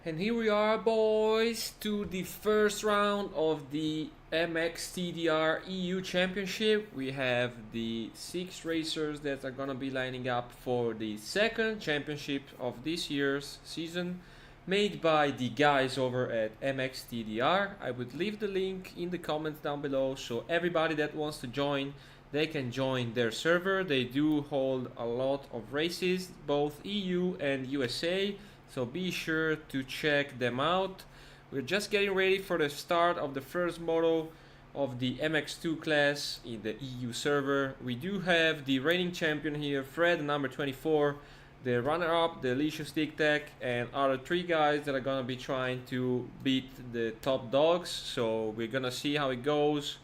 And here we are, boys, to the first round of the Mxtdr EU Championship. We have the 6 racers that are gonna be lining up for the second championship of this year's season, made by the guys over at Mxtdr. I would leave the link in the comments down below, so everybody that wants to join, they can join their server. They do hold a lot of races, both EU and USA. So be sure to check them out. We're just getting ready for the start of the first moto of the MX2 class in the EU server. We do have the reigning champion here, Fred, number 24, the runner-up, the Delicious Tic Tac, and other 3 guys that are gonna be trying to beat the top dogs. So we're gonna see how it goes.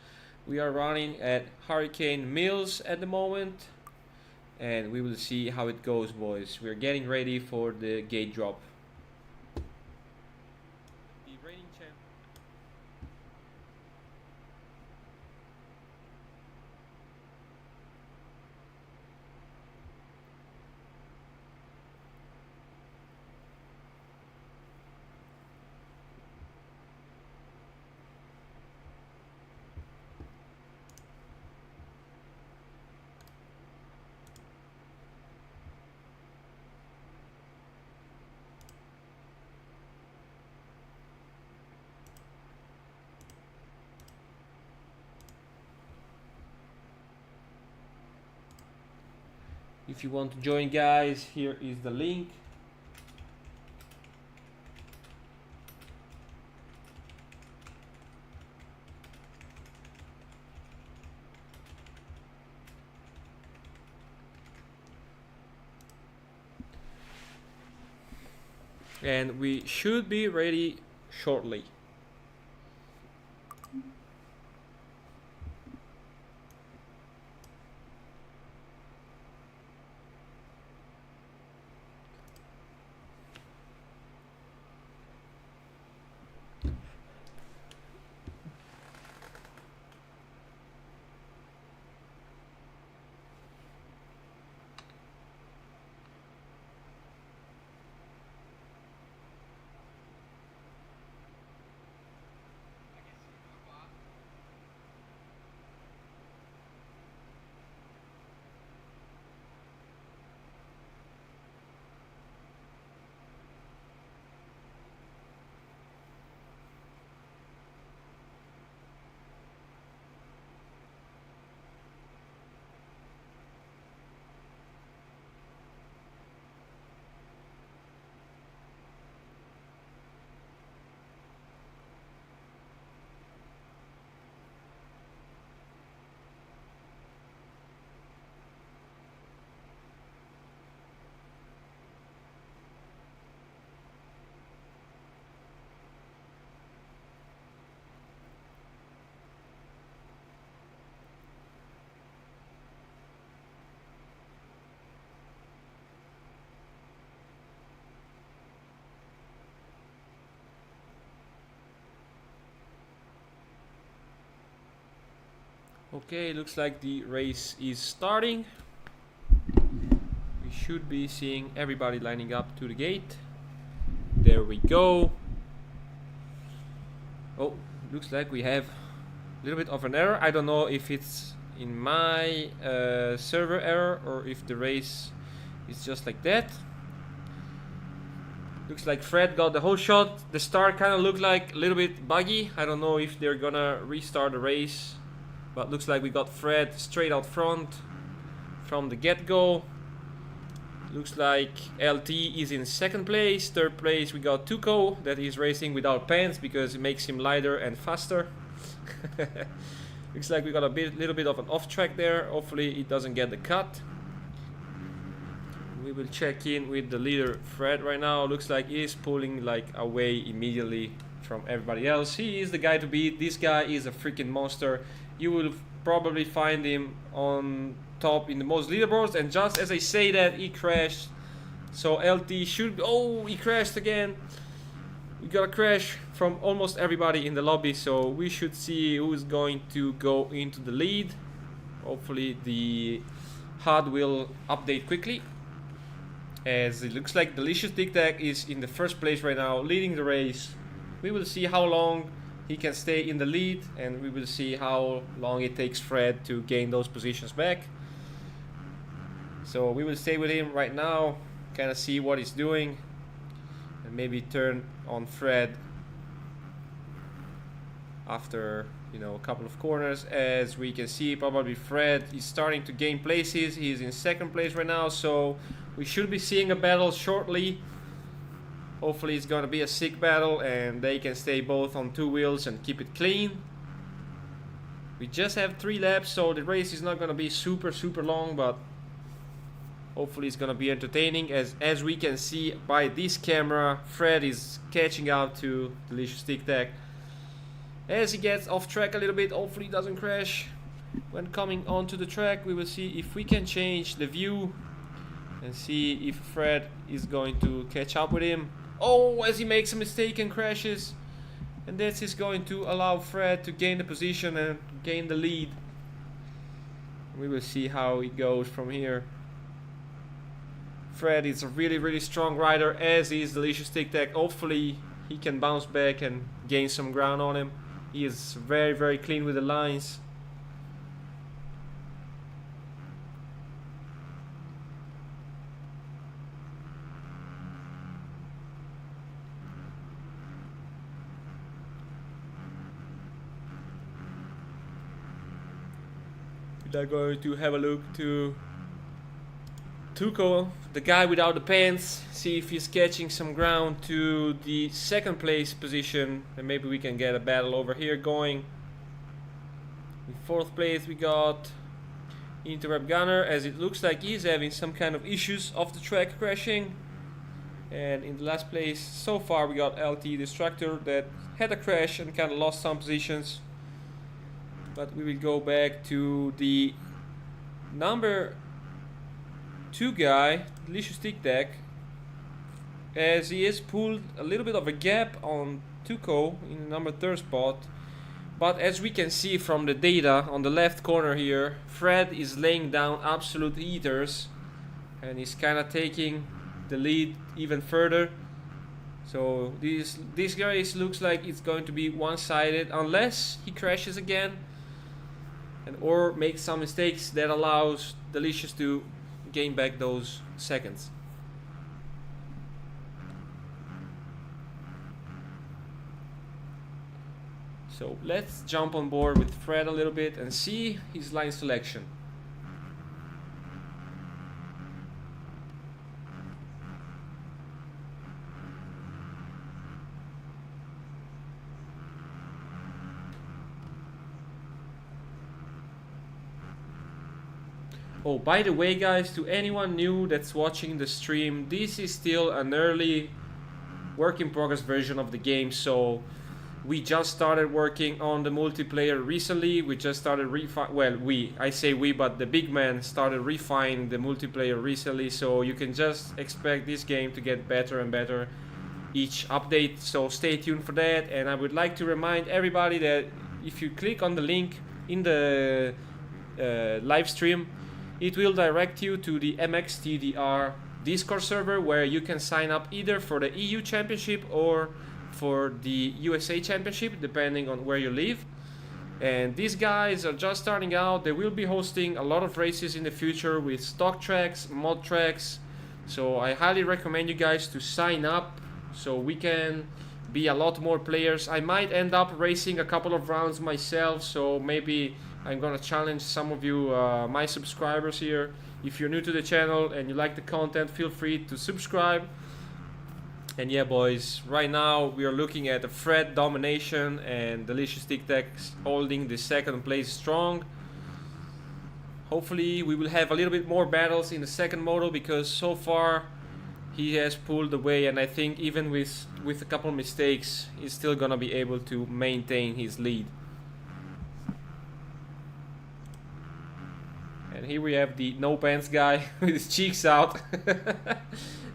We are running at Hurricane Mills at the moment, and we will see how it goes, boys. We're getting ready for the gate drop. The reigning champ. If you want to join, guys, here is the link. And we should be ready shortly. Okay, looks like the race is starting. We should be seeing everybody lining up to the gate. There we go. Oh, looks like we have a little bit of an error. I don't know if it's in my server error or if the race is just like that. Looks like Fred got the whole shot. The start kind of looked like a little bit buggy. I don't know if they're gonna restart the race, but looks like we got Fred straight out front from the get-go. Looks like LT is in second place. Third place we got Tuco, that is racing without pants because it makes him lighter and faster. Looks like we got a little bit of an off track there. Hopefully it doesn't get the cut. We will check in with the leader Fred right now. Looks like he is pulling like away immediately from everybody else. He is the guy to beat. This guy is a freaking monster. You will probably find him on top in the most leaderboards, and just as I say that, he crashed. So LT should, oh, he crashed again. We got a crash from almost everybody in the lobby, so we should see who is going to go into the lead. Hopefully the HUD will update quickly, as it looks like Delicious Tic Tac is in the first place right now, leading the race. We will see how long he can stay in the lead, and we will see how long it takes Fred to gain those positions back. So we will stay with him right now, kind of see what he's doing, and maybe turn on Fred after, you know, a couple of corners. As we can see, probably Fred is starting to gain places. He's in second place right now, so we should be seeing a battle shortly. Hopefully it's gonna be a sick battle and they can stay both on two wheels and keep it clean. We just have 3 laps, so the race is not gonna be super long, but hopefully it's gonna be entertaining. As we can see by this camera, Fred is catching up to Delicious Tic Tac. As he gets off track a little bit, hopefully he doesn't crash. When coming onto the track, we will see if we can change the view and see if Fred is going to catch up with him. Oh, as he makes a mistake and crashes. And this is going to allow Fred to gain the position and gain the lead. We will see how it goes from here. Fred is a really strong rider, as is Delicious Tic Tac. Hopefully he can bounce back and gain some ground on him. He is very clean with the lines. We're going to have a look to Tuco, the guy without the pants, see if he's catching some ground to the second place position, and maybe we can get a battle over here going. In fourth place we got Interrupt Gunner, as it looks like he's having some kind of issues off the track, crashing. And in the last place so far we got LT Destructor, that had a crash and kind of lost some positions. But we will go back to the number 2 guy, Delicious Tic Tac, as he is pulled a little bit of a gap on Tuco in the number 3rd spot. But as we can see from the data on the left corner here, Fred is laying down absolute heaters and he's kind of taking the lead even further. So this race looks like it's going to be one-sided unless he crashes again and or makes some mistakes that allows Delicious to gain back those seconds. So let's jump on board with Fred a little bit and see his line selection. Oh, by the way guys, to anyone new that's watching the stream, this is still an early work in progress version of the game, so we just started working on the multiplayer recently. We just started I say we, but the big man started refining the multiplayer recently, so you can just expect this game to get better and better each update, so stay tuned for that. And I would like to remind everybody that if you click on the link in the live stream, it will direct you to the Mxtdr Discord server, where you can sign up either for the EU Championship or for the USA Championship, depending on where you live. And these guys are just starting out. They will be hosting a lot of races in the future with stock tracks, mod tracks. So I highly recommend you guys to sign up so we can be a lot more players. I might end up racing a couple of rounds myself, so maybe I'm gonna challenge some of you, my subscribers here. If you're new to the channel and you like the content, feel free to subscribe. And yeah, boys, right now we are looking at the Fred domination and Delicious Tic Tacs holding the second place strong. Hopefully we will have a little bit more battles in the second model, because so far he has pulled away, and I think even with a couple mistakes he's still gonna be able to maintain his lead. And here we have the no pants guy with his cheeks out.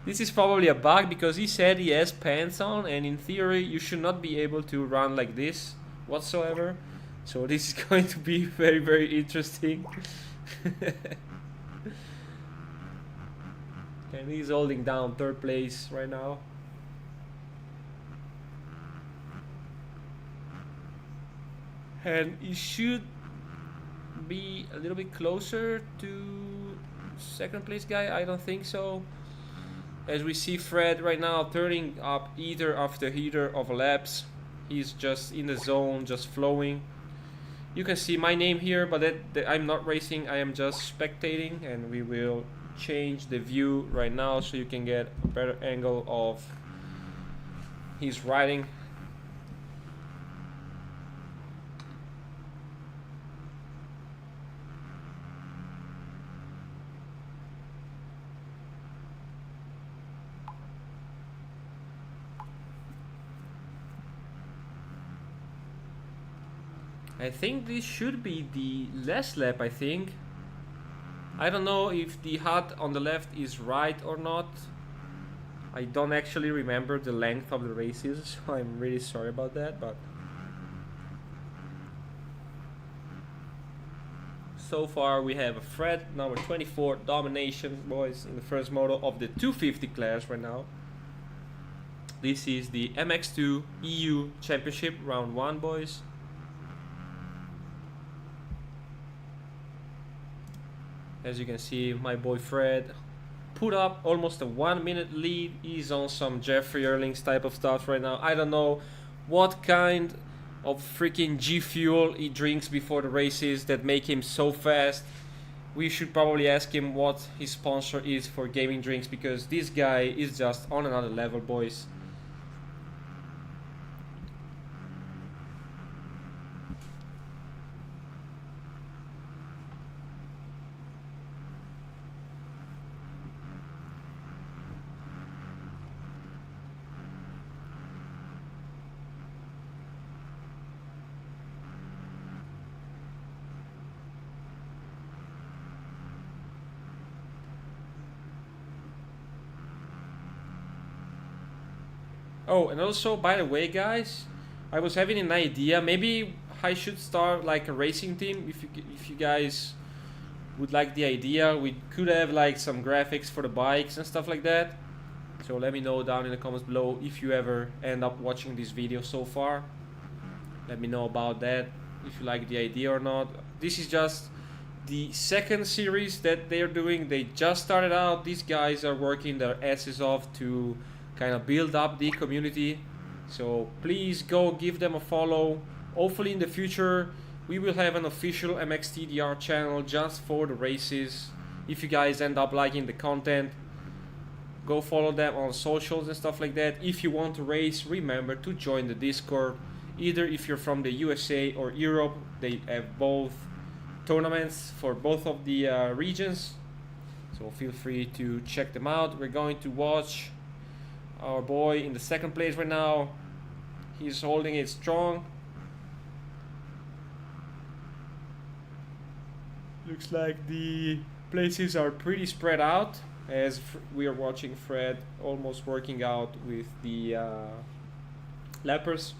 This is probably a bug, because he said he has pants on, and in theory you should not be able to run like this whatsoever. So this is going to be very, very interesting. And he's holding down third place right now. And he should be a little bit closer to second place guy. I don't think so, as we see Fred right now turning up either after heater of laps. He's just in the zone, just flowing. You can see my name here, but I'm not racing, I am just spectating, and we will change the view right now so you can get a better angle of his riding. I think this should be the last lap, I think. I don't know if the HUD on the left is right or not. I don't actually remember the length of the races, so I'm really sorry about that, but so far we have a Fred number 24 domination, boys, in the first model of the 250 class right now. This is the MX2 EU Championship round 1, boys. As you can see, my boy Fred put up almost a 1 minute lead. He's on some Jeffrey Erlings type of stuff right now. I don't know what kind of freaking G Fuel he drinks before the races that make him so fast. We should probably ask him what his sponsor is for gaming drinks, because this guy is just on another level, boys. Oh, and also, by the way, guys, I was having an idea. Maybe I should start like a racing team. If you guys would like the idea, we could have like some graphics for the bikes and stuff like that. So let me know down in the comments below if you ever end up watching this video so far. Let me know about that, if you like the idea or not. This is just the second series that they're doing. They just started out. These guys are working their asses off to kind of build up the community, so please go give them a follow. Hopefully in the future we will have an official Mxtdr channel just for the races. If you guys end up liking the content, go follow them on socials and stuff like that. If you want to race, remember to join the Discord. Either if you're from the USA or Europe, they have both tournaments for both of the regions, so feel free to check them out. We're going to watch our boy in the second place right now. He's holding it strong. Looks like the places are pretty spread out, as we are watching Fred almost working out with the lappers.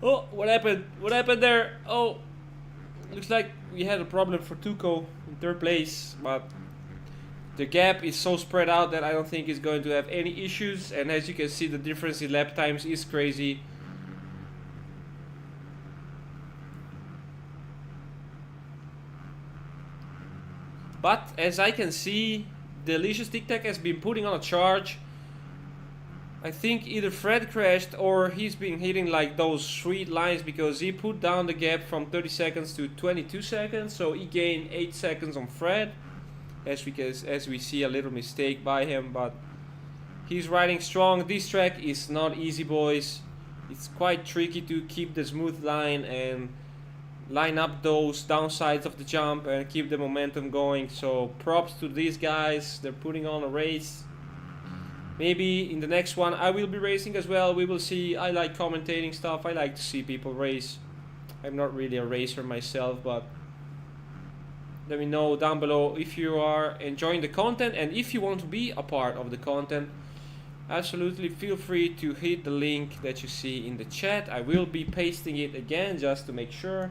Oh, what happened? What happened there? Oh, looks like we had a problem for Tuco in third place, but the gap is so spread out that I don't think he's going to have any issues. And as you can see, the difference in lap times is crazy. But as I can see, Delicious Tic Tac has been putting on a charge. I think either Fred crashed or he's been hitting like those sweet lines, because he put down the gap from 30 seconds to 22 seconds. So he gained 8 seconds on Fred. As we see a little mistake by him, but he's riding strong. This track is not easy, boys. It's quite tricky to keep the smooth line and line up those downsides of the jump and keep the momentum going. So props to these guys, they're putting on a race. Maybe in the next one I will be racing as well, we will see. I like commentating stuff, I like to see people race. I'm not really a racer myself, but let me know down below if you are enjoying the content, and if you want to be a part of the content, absolutely feel free to hit the link that you see in the chat. I will be pasting it again just to make sure.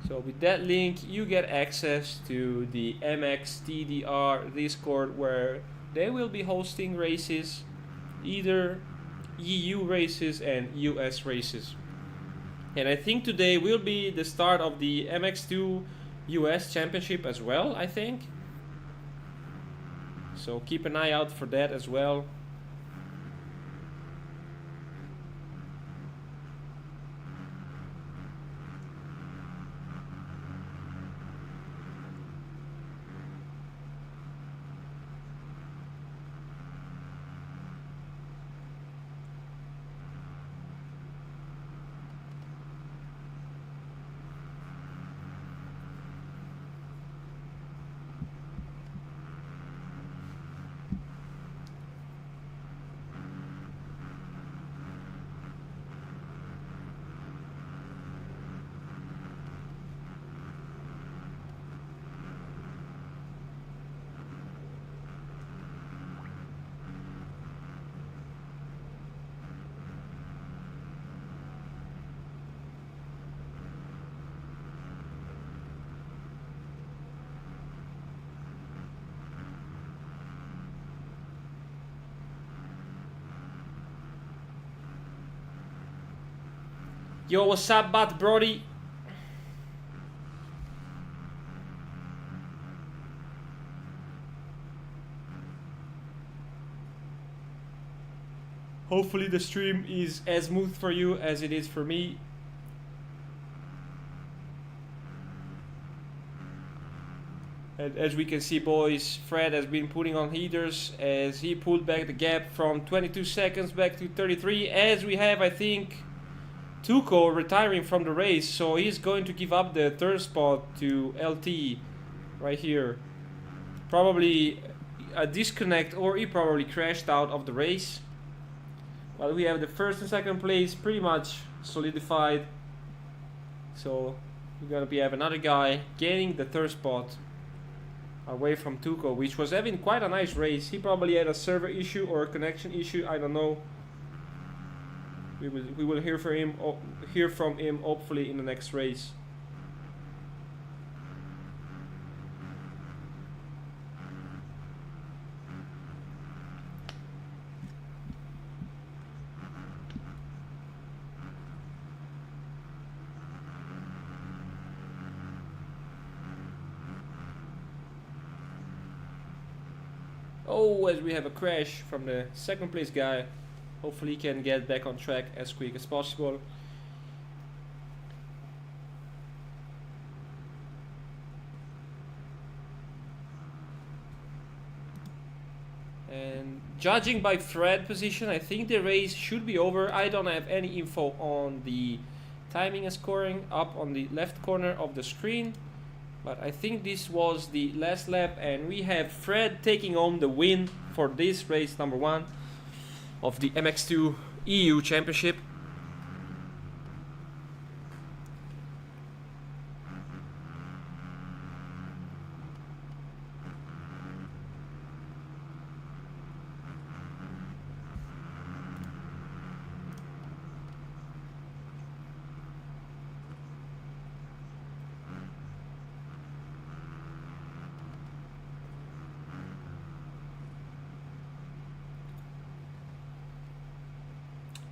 So with that link you get access to the Mxtdr Discord, where they will be hosting races, either EU races and US races. And I think today will be the start of the MX2 US Championship as well, I think. So keep an eye out for that as well. Yo, what's up, Bat Brody? Hopefully the stream is as smooth for you as it is for me. And as we can see, boys, Fred has been putting on heaters as he pulled back the gap from 22 seconds back to 33, as we have, I think, Tuco retiring from the race, so he's going to give up the third spot to LT right here. Probably a disconnect, or he probably crashed out of the race. But we have the first and second place pretty much solidified. So we're gonna have another guy gaining the third spot away from Tuco, which was having quite a nice race. He probably had a server issue or a connection issue, I don't know. We will hear from him hopefully in the next race. Oh, as we have a crash from the second place guy. Hopefully he can get back on track as quick as possible. And judging by Fred position, I think the race should be over. I don't have any info on the timing and scoring up on the left corner of the screen. But I think this was the last lap, and we have Fred taking home the win for this race number 1 of the MX2 EU Championship.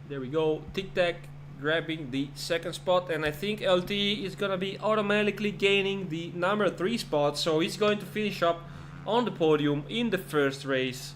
There we go. Tic Tac grabbing the second spot, and I think LT is gonna be automatically gaining the number 3 spot, so he's going to finish up on the podium in the first race.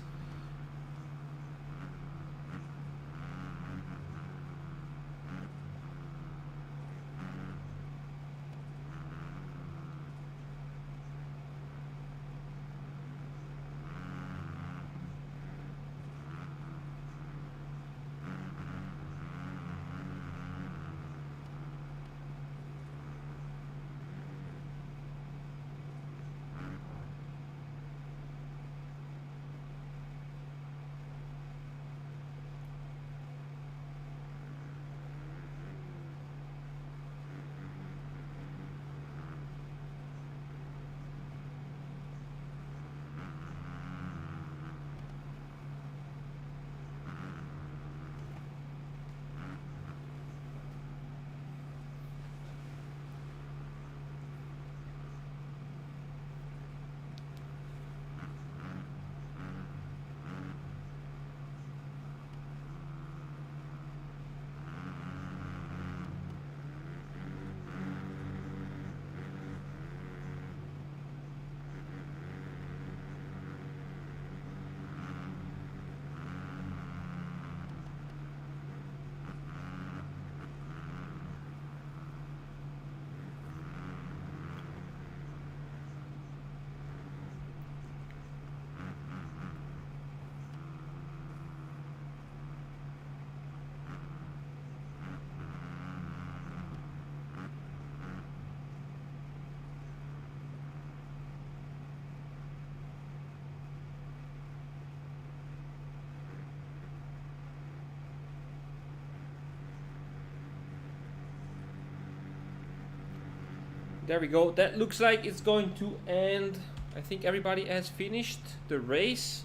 There we go. That looks like it's going to end. I think everybody has finished the race.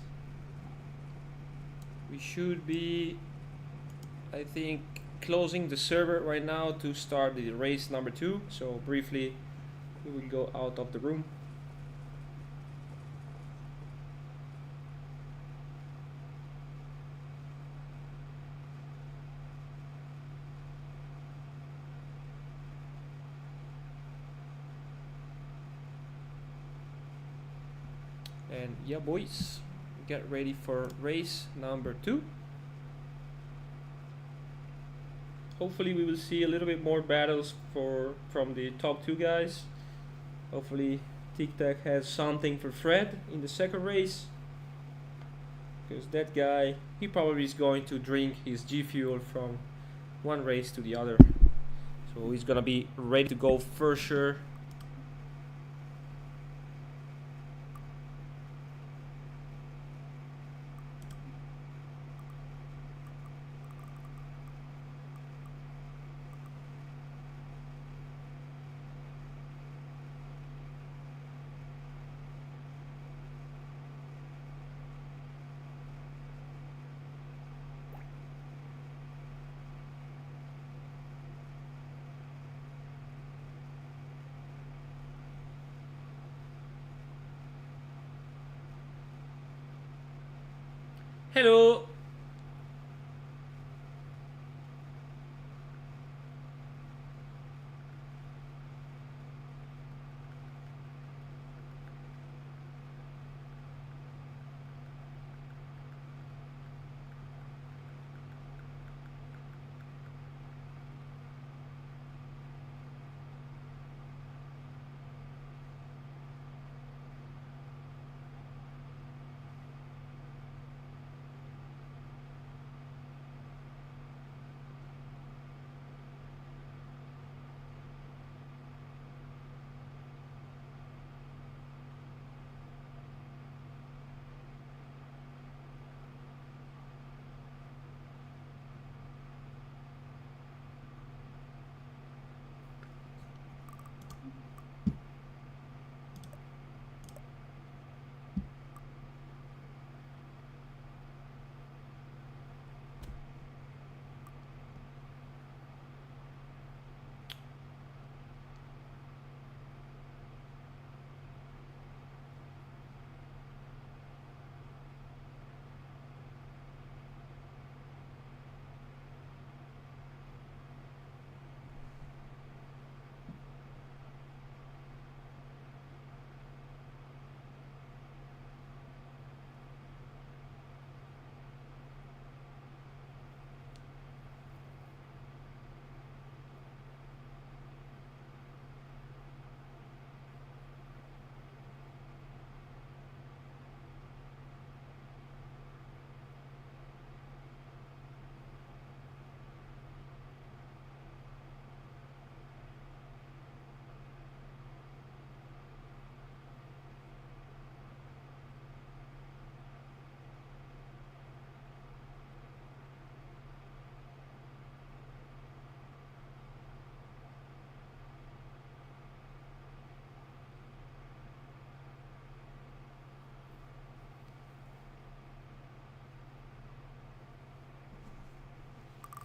We should be, I think, closing the server right now to start the race number 2. So briefly, we will go out of the room. And yeah, boys, get ready for race number 2. Hopefully we will see a little bit more battles from the top 2 guys. Hopefully Tic Tac has something for Fred in the second race, because that guy, he probably is going to drink his G Fuel from one race to the other. So he's gonna be ready to go for sure. Hello.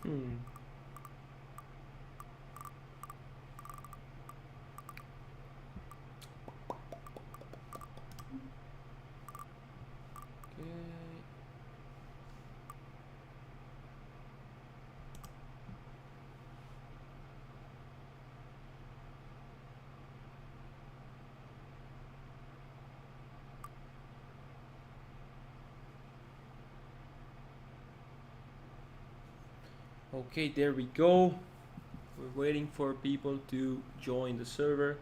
Hmm. Okay. Okay, there we go. We're waiting for people to join the server.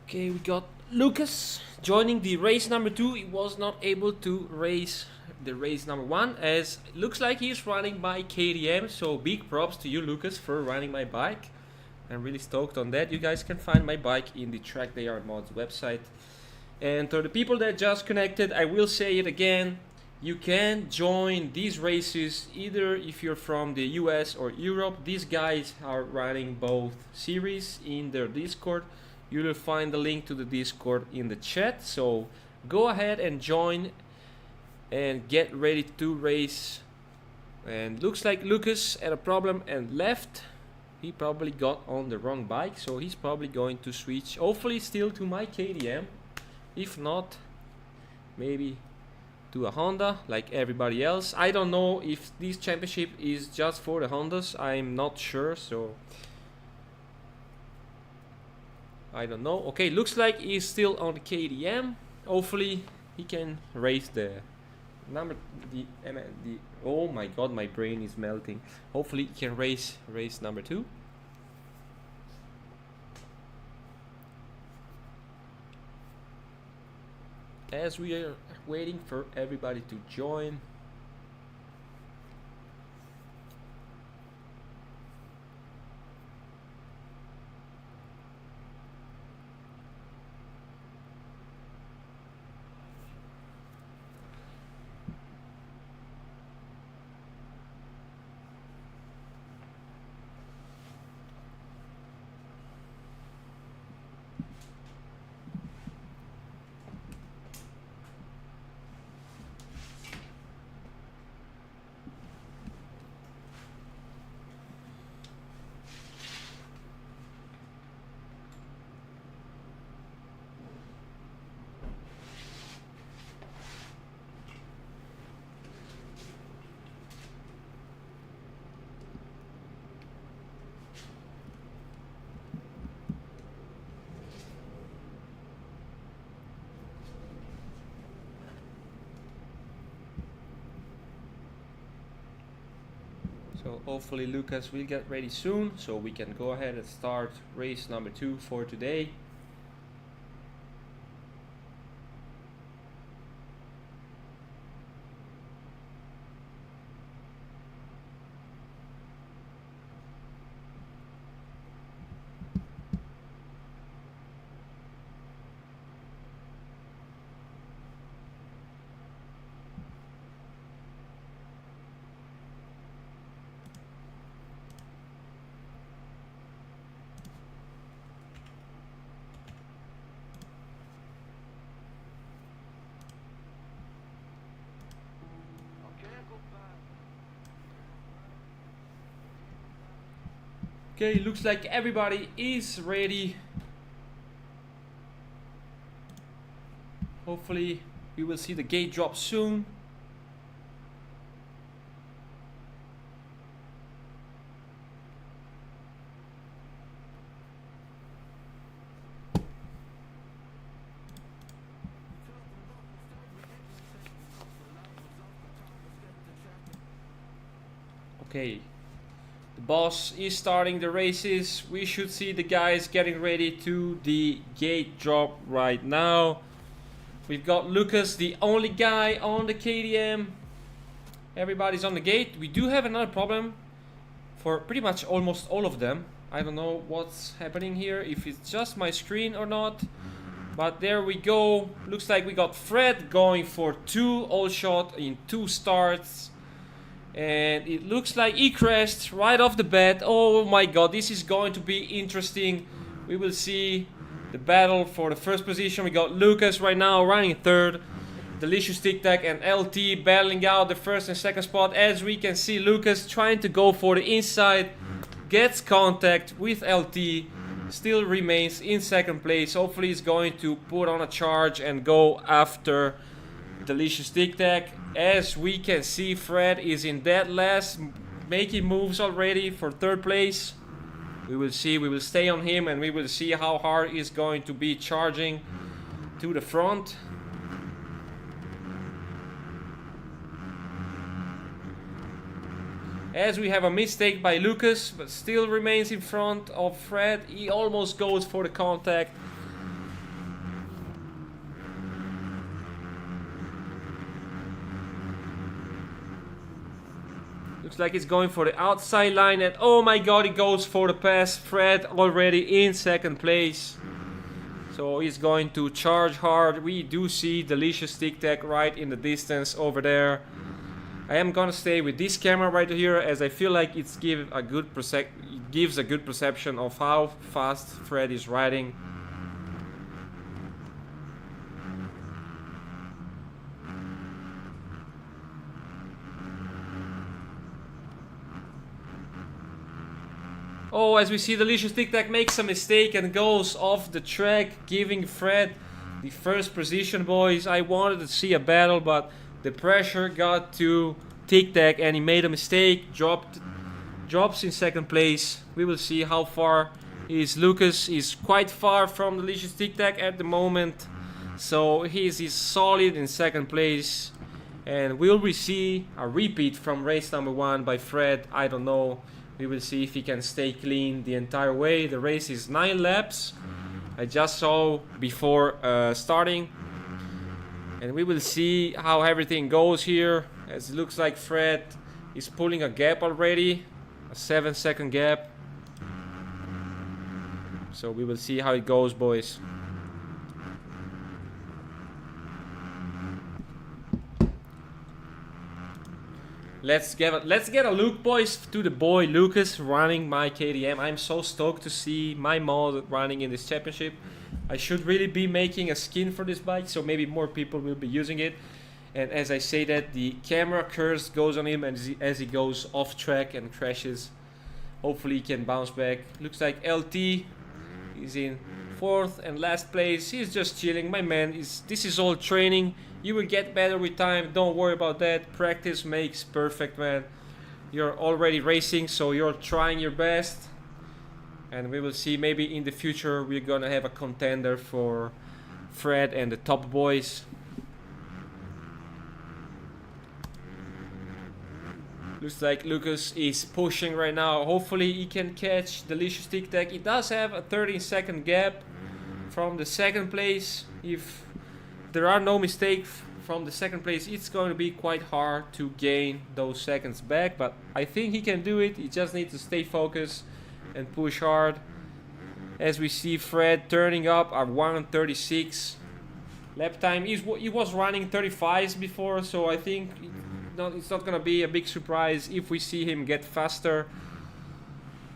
Okay, we got Lucas joining the race number 2. He was not able to race the race number 1 as it looks like he's running by KTM. So big props to you, Lucas, for running my bike. I'm really stoked on that. You guys can find my bike in the Track They Are Mods website. And to the people that just connected, I will say it again. You can join these races either if you're from the US or Europe. These guys are running both series in their Discord. You will find the link to the Discord in the chat. So go ahead and join and get ready to race. And looks like Lucas had a problem and left. He probably got on the wrong bike, so he's probably going to switch, hopefully still to my KTM. If not, maybe to a Honda like everybody else. I don't know if this championship is just for the Hondas. I'm not sure, so I don't know. Okay, looks like he's still on the KTM. Hopefully he can race the oh my god, my brain is melting. Hopefully he can race number 2. As we are waiting for everybody to join. So hopefully Lucas will get ready soon so we can go ahead and start race number 2 for today. Okay, looks like everybody is ready. Hopefully we will see the gate drop soon. Okay, the boss is starting the races. We should see the guys getting ready to the gate drop right now. We've got Lucas, the only guy on the KTM. Everybody's on the gate. We do have another problem for pretty much almost all of them. I don't know what's happening here, if it's just my screen or not. But there we go. Looks like we got Fred going for 2 all shot in 2 starts. And it looks like he crashed right off the bat. Oh my god, this is going to be interesting. We will see the battle for the first position. We got Lucas right now running 3rd. Delicious Tic Tac and LT battling out the 1st and 2nd spot. As we can see, Lucas trying to go for the inside. Gets contact with LT. Still remains in 2nd place. Hopefully he's going to put on a charge and go after Delicious Tic Tac. As we can see, Fred is in dead last, making moves already for 3rd place. We will see, we will stay on him, and we will see how hard he's going to be charging to the front. As we have a mistake by Lucas, but still remains in front of Fred. He almost goes for the contact. Looks like he's going for the outside line, and oh my god, he goes for the pass. Fred already in 2nd place. So he's going to charge hard. We do see Delicious Tic Tac right in the distance over there. I am gonna stay with this camera right here, as I feel like it gives a good perception of how fast Fred is riding. Oh, as we see, Delicious Tic Tac makes a mistake and goes off the track, giving Fred the 1st position, boys. I wanted to see a battle, but the pressure got to Tic Tac and he made a mistake, drops in 2nd place. We will see how far is Lucas. He's quite far from Delicious Tic Tac at the moment, so he's solid in 2nd place. And will we see a repeat from race number 1 by Fred? I don't know. We will see if he can stay clean the entire way. The race is 9 laps. I just saw before starting. And we will see how everything goes here. As it looks like Fred is pulling a gap already. A 7-second gap. So we will see how it goes, boys. Let's get a look, boys, to the boy Lucas running my KTM. I'm so stoked to see my mod running in this championship. I should really be making a skin for this bike, so maybe more people will be using it. And as I say that, the camera curse goes on him as he goes off track and crashes. Hopefully he can bounce back. Looks like LT is in 4th and last place. He's just chilling. My man, this is all training. You will get better with time, don't worry about that. Practice makes perfect, man. You're already racing, so you're trying your best. And we will see, maybe in the future we're gonna have a contender for Fred and the top boys. Looks like Lucas is pushing right now. Hopefully he can catch Delicious Tic Tac. He does have a 13-second gap from the 2nd place. If there are no mistakes from the 2nd place, it's going to be quite hard to gain those seconds back, but I think he can do it. He just needs to stay focused and push hard. As we see Fred turning up at 1:36 lap time. He was running 35s before, so I think it's not going to be a big surprise if we see him get faster.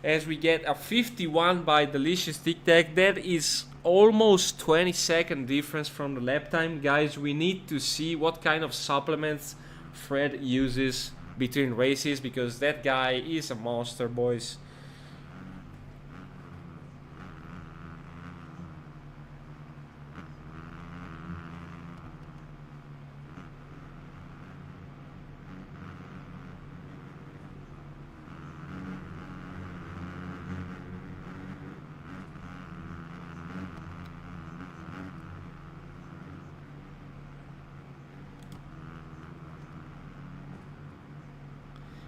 As we get a 51 by Delicious Tic Tac, that is almost 20-second difference from the lap time. Guys, we need to see what kind of supplements Fred uses between races, because that guy is a monster, boys.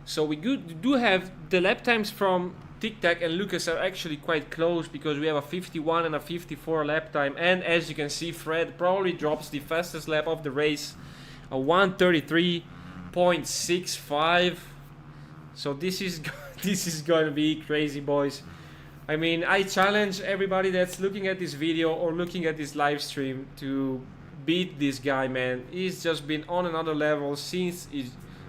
So we do have the lap times from Tic Tac and Lucas are actually quite close, because we have a 51 and a 54 lap time. And as you can see, Fred probably drops the fastest lap of the race, a 1:33.65. So this is this is going to be crazy, boys. I mean, I challenge everybody that's looking at this video or looking at this live stream to beat this guy, man. He's just been on another level since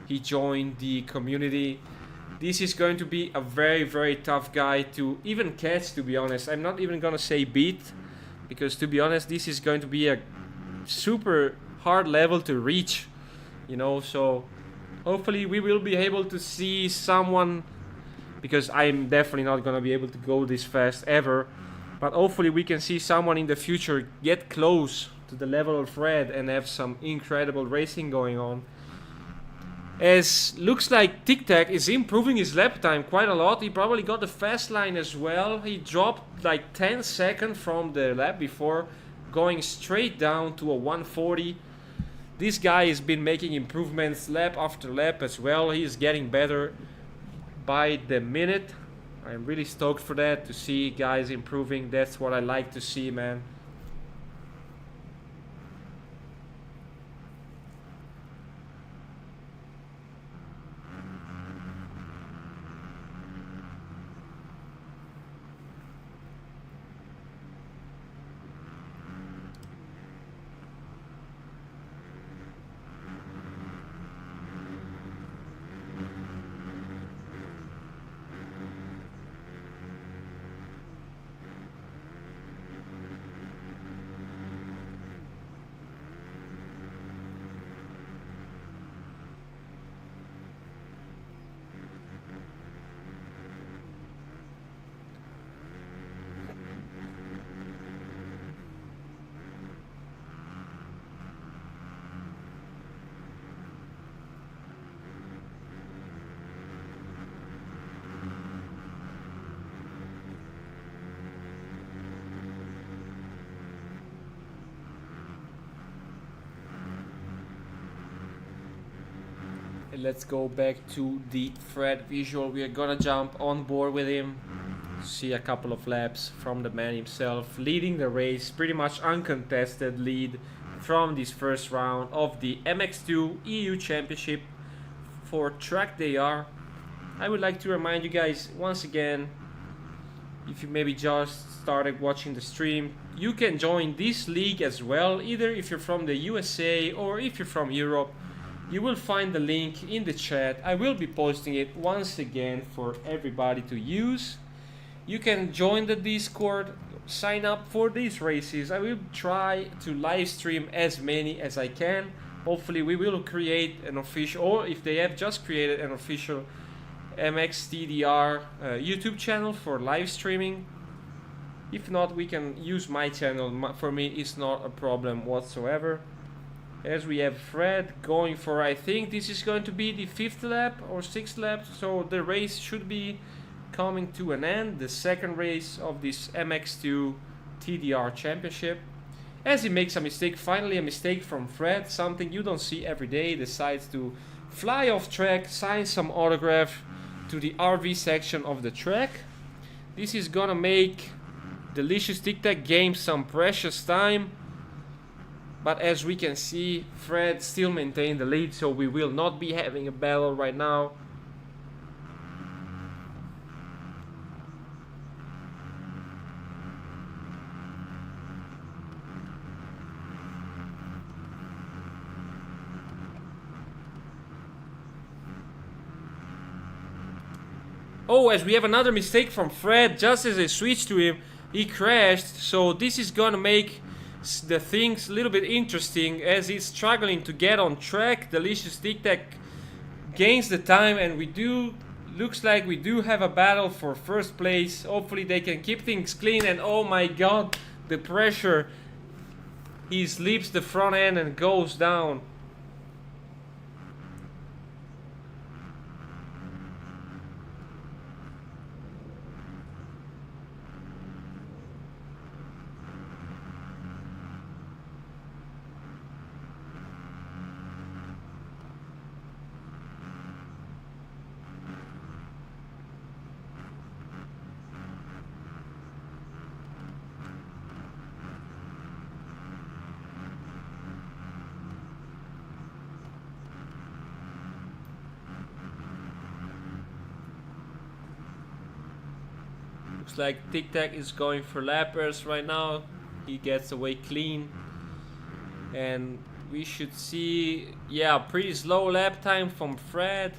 he joined the community. This is going to be a very, very tough guy to even catch, to be honest. I'm not even gonna say beat, because to be honest, this is going to be a super hard level to reach, you know. So hopefully we will be able to see someone, because I'm definitely not gonna be able to go this fast ever, but hopefully we can see someone in the future get close to the level of Fred and have some incredible racing going on. As looks like Tic Tac is improving his lap time quite a lot. He probably got the fast line as well. He dropped like 10 seconds from the lap before, going straight down to a 1:40. This guy has been making improvements lap after lap as well. He is getting better by the minute. I'm really stoked for that, to see guys improving. That's what I like to see, man. Let's go back to the Fred visual. We are gonna jump on board with him, see a couple of laps from the man himself, leading the race, pretty much uncontested lead from this first round of the MX2 EU Championship for Track DR. I would like to remind you guys once again, if you maybe just started watching the stream, you can join this league as well, either if you're from the USA or if you're from Europe. You will find the link in the chat. I will be posting it once again for everybody to use. You can join the Discord, sign up for these races. I will try to live stream as many as I can. Hopefully we will create an official, or if they have just created an official Mxtdr YouTube channel for live streaming. If not, we can use my channel. For me, it's not a problem whatsoever. As we have Fred going for, I think this is going to be the 5th lap or 6th lap, so the race should be coming to an end, the second race of this MX2 TDR Championship. As he makes a mistake, finally a mistake from Fred, something you don't see every day, decides to fly off track, sign some autograph to the RV section of the track. This is gonna make Delicious Tic Tac gain some precious time. But as we can see, Fred still maintained the lead, so we will not be having a battle right now. Oh, as we have another mistake from Fred, just as I switched to him, he crashed, so this is gonna make the things a little bit interesting as he's struggling to get on track. Delicious Tic Tac gains the time, and looks like we do have a battle for first place. Hopefully they can keep things clean, and oh my god, the pressure. He slips the front end and goes down. Looks like Tic Tac is going for lappers right now. He gets away clean. And we should see, yeah, pretty slow lap time from Fred.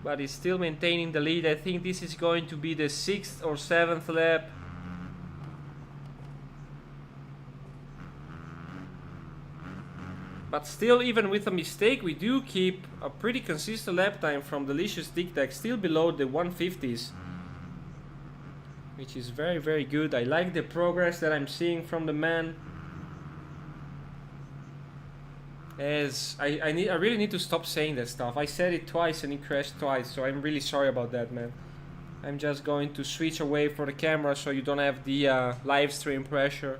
But he's still maintaining the lead. I think this is going to be the 6th or 7th lap. But still, even with a mistake, we do keep a pretty consistent lap time from Delicious Tic Tac, still below the 150s. Which is very, very good. I like the progress that I'm seeing from the man. As I really need to stop saying that stuff. I said it twice and it crashed twice, so I'm really sorry about that, man. I'm just going to switch away from the camera so you don't have the live stream pressure.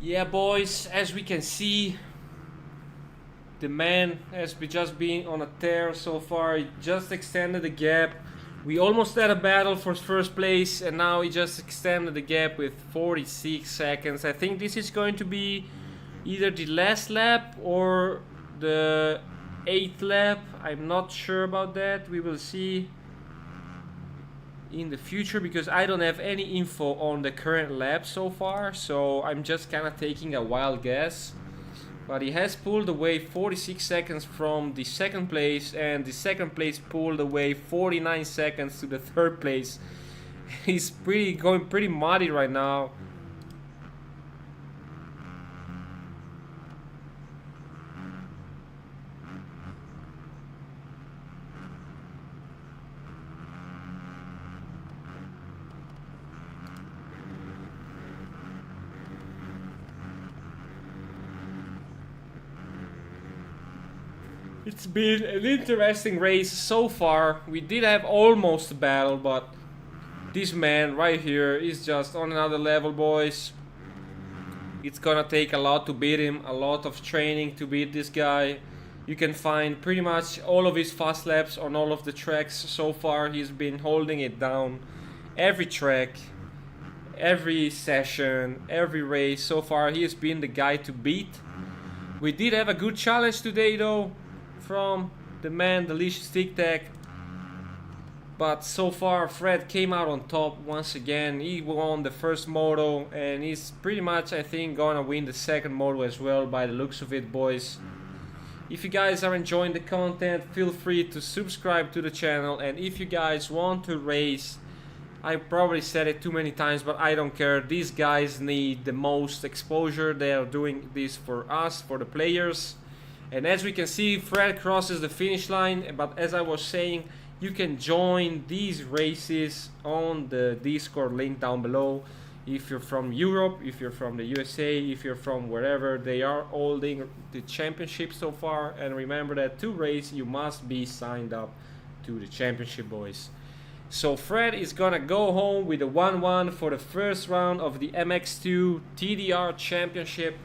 Yeah, boys, as we can see, the man has just been on a tear so far. He just extended the gap. We almost had a battle for first place, and now he just extended the gap with 46 seconds. I think this is going to be either the last lap or the 8th lap. I'm not sure about that. We will see in the future, because I don't have any info on the current lap so far, so I'm just kind of taking a wild guess. But he has pulled away 46 seconds from the 2nd place, and the 2nd place pulled away 49 seconds to the 3rd place. He's going pretty muddy right now. It's been an interesting race so far. We did have almost a battle, but this man right here is just on another level, boys. It's gonna take a lot to beat him, a lot of training to beat this guy. You can find pretty much all of his fast laps on all of the tracks so far. He's been holding it down every track, every session, every race. So far he has been the guy to beat. We did have a good challenge today though, from the man Delicious Tic Tac, but so far Fred came out on top once again. He won the first moto, and he's pretty much, I think, gonna win the 2nd moto as well by the looks of it, boys. If you guys are enjoying the content, feel free to subscribe to the channel, and if you guys want to race I probably said it too many times, but I don't care. These guys need the most exposure. They are doing this for us, for the players. And as we can see, Fred crosses the finish line. But as I was saying, you can join these races on the Discord link down below. If you're from Europe, if you're from the USA, if you're from wherever, they are holding the championship so far. And remember that to race, you must be signed up to the championship, boys. So Fred is gonna go home with a 1-1 for the first round of the MX2 TDR Championship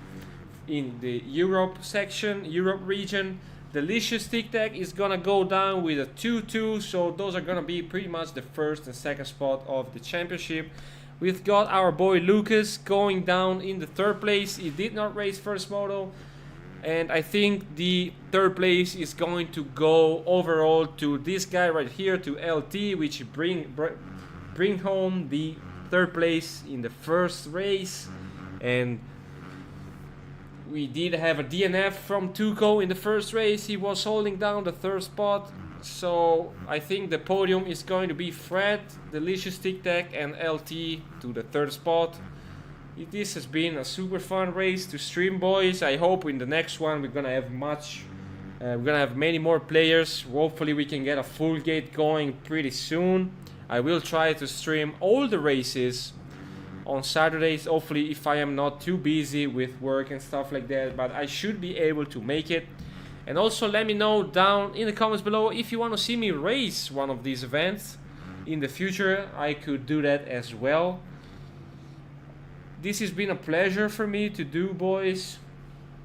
in the Europe section, Europe region. Delicious Tic Tac is gonna go down with a 2-2, so those are gonna be pretty much the first and second spot of the championship. We've got our boy Lucas going down in the third place. He did not race first moto. And I think the third place is going to go overall to this guy right here, to LT, which bring home the third place in the first race. And we did have a DNF from Tuco in the first race. He was holding down the third spot. So I think the podium is going to be Fred, Delicious Tic Tac, and LT to the third spot. This has been a super fun race to stream, boys. I hope in the next one we're gonna have we're gonna have many more players. Hopefully we can get a full gate going pretty soon. I will try to stream all the races on Saturdays, hopefully, if I am not too busy with work and stuff like that, but I should be able to make it. And also let me know down in the comments below if you want to see me race one of these events in the future. I could do that as well. This has been a pleasure for me to do, boys.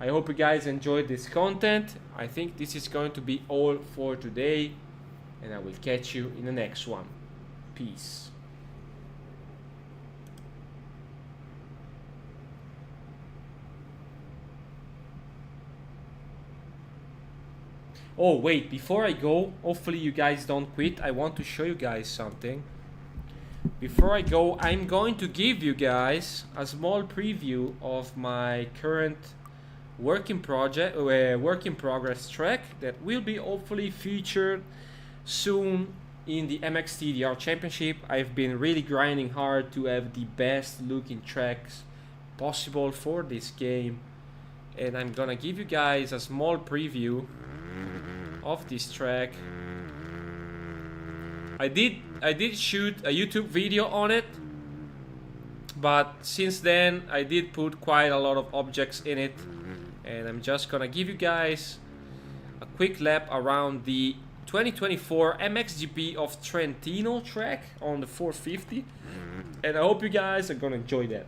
I hope you guys enjoyed this content. I think this is going to be all for today, and I will catch you in the next one. Peace. Oh wait, before I go, hopefully you guys don't quit. I want to show you guys something. Before I go, I'm going to give you guys a small preview of my current work in progress track that will be hopefully featured soon in the Mxtdr Championship. I've been really grinding hard to have the best looking tracks possible for this game, and I'm gonna give you guys a small preview of this track. I did shoot a YouTube video on it, but since then I did put quite a lot of objects in it, and I'm just gonna give you guys a quick lap around the 2024 MXGP of Trentino track on the 450, and I hope you guys are gonna enjoy that.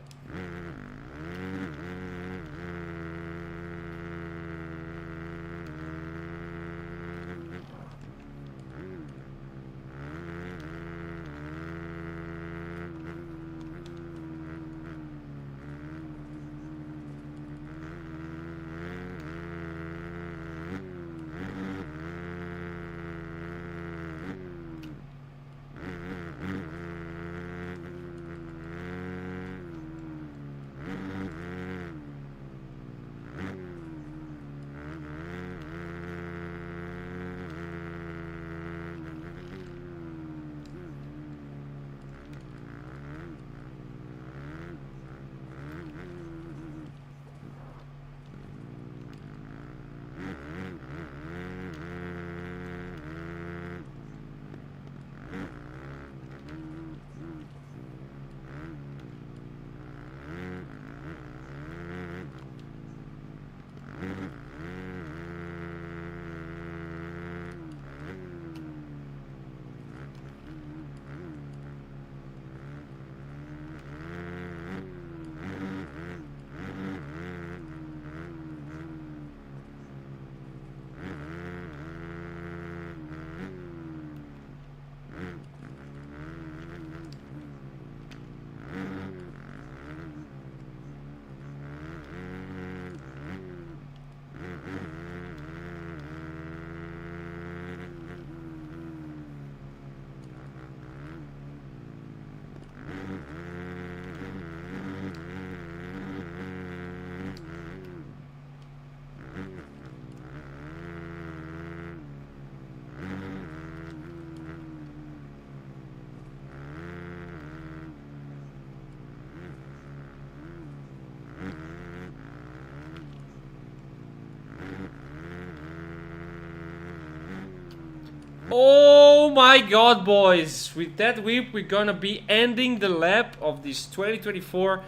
Oh my god, boys. With that whip, we're gonna be ending the lap of this 2024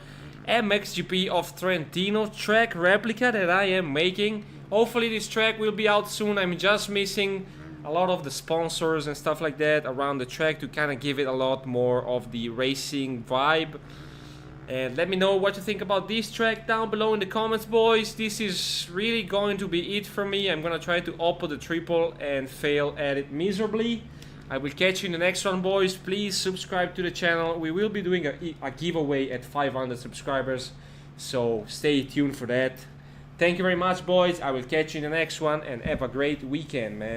MXGP of Trentino track replica that I am making. Hopefully this track will be out soon. I'm just missing a lot of the sponsors and stuff like that around the track to kind of give it a lot more of the racing vibe. And let me know what you think about this track down below in the comments, boys. This is really going to be it for me. I'm gonna try to upload the triple and fail at it miserably. I will catch you in the next one, boys. Please subscribe to the channel. We will be doing a giveaway at 500 subscribers, so stay tuned for that. Thank you very much, boys. I will catch you in the next one, and have a great weekend, man.